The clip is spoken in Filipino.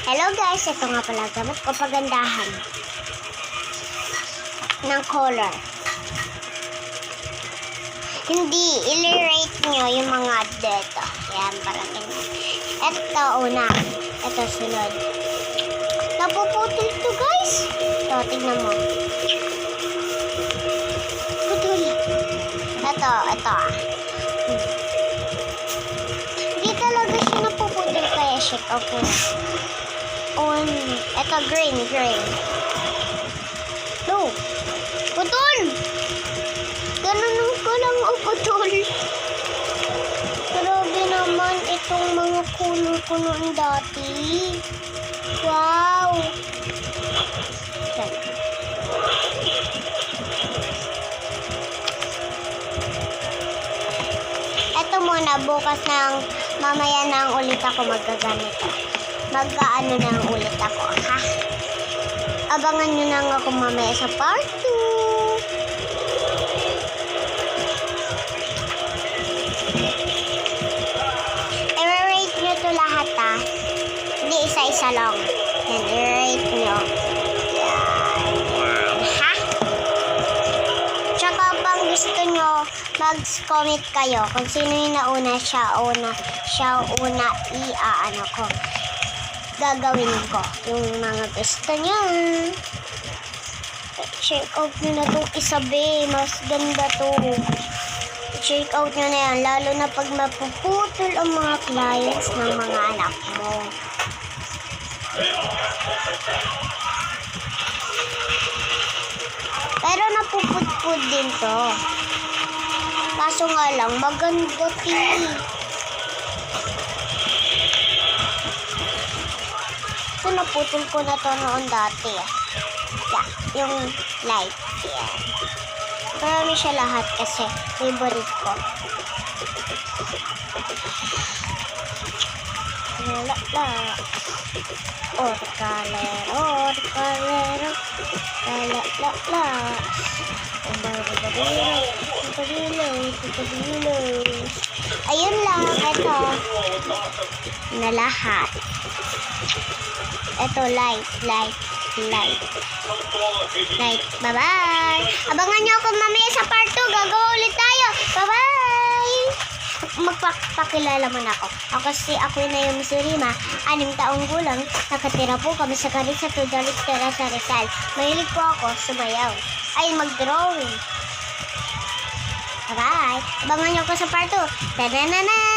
Hello guys, ito nga pala gamit ko pagandahan ng color. Hindi, i-rate nyo yung mga dito. Yan, parang ganyan. Ito una. Ito sunod. Napuputol to guys. Ito, tignan mo. Putol. Ito. Hindi talaga siya napuputol kaya shake out ko na. Ito green. No. Putol! Ganun ko lang putol. Grabe naman itong mga color ko noon dati. Wow! Ito muna, bukas ng mamaya nang ulit ako magaganito. Mag-aano nang ulit ako, ha? Abangan nyo nang ako mamaya sa part 2. I-rate nyo to lahat, ha? Hindi isa-isa lang. Yan, i-rate nyo. Yan, ha? Tsaka pang gusto nyo, mag-comment kayo kung sino yung nauna, siya una i-aano ko. Gagawin ko yung mga gusto nyo. Check out nyo na itong isabi. Mas ganda to. Check out nyo na yan. Lalo na pag mapuputol ang mga clients ng mga anak mo. Pero napuputpud din to. Kaso nga lang, maganda TV. Ito, naputol ko na to noon dati. Yeah, yung light. Yeah. Marami siya lahat kasi favorite ko. La. Orcalero. La. Ayun lang, ito. Na lahat. Ito, light. Bye-bye! Abangan nyo ako mamaya sa part 2. Gagawa ulit tayo. Bye-bye! Magpakilala muna ako. Ako na yung Misurima, 6 taong gulang. Nakatira po kami sa Carissa Tudalitera sa Rizal. Mahilig po ako sumayaw. Ay, mag-drawing. Bye-bye! Abangan nyo ako sa part 2. Ta-da-na-na!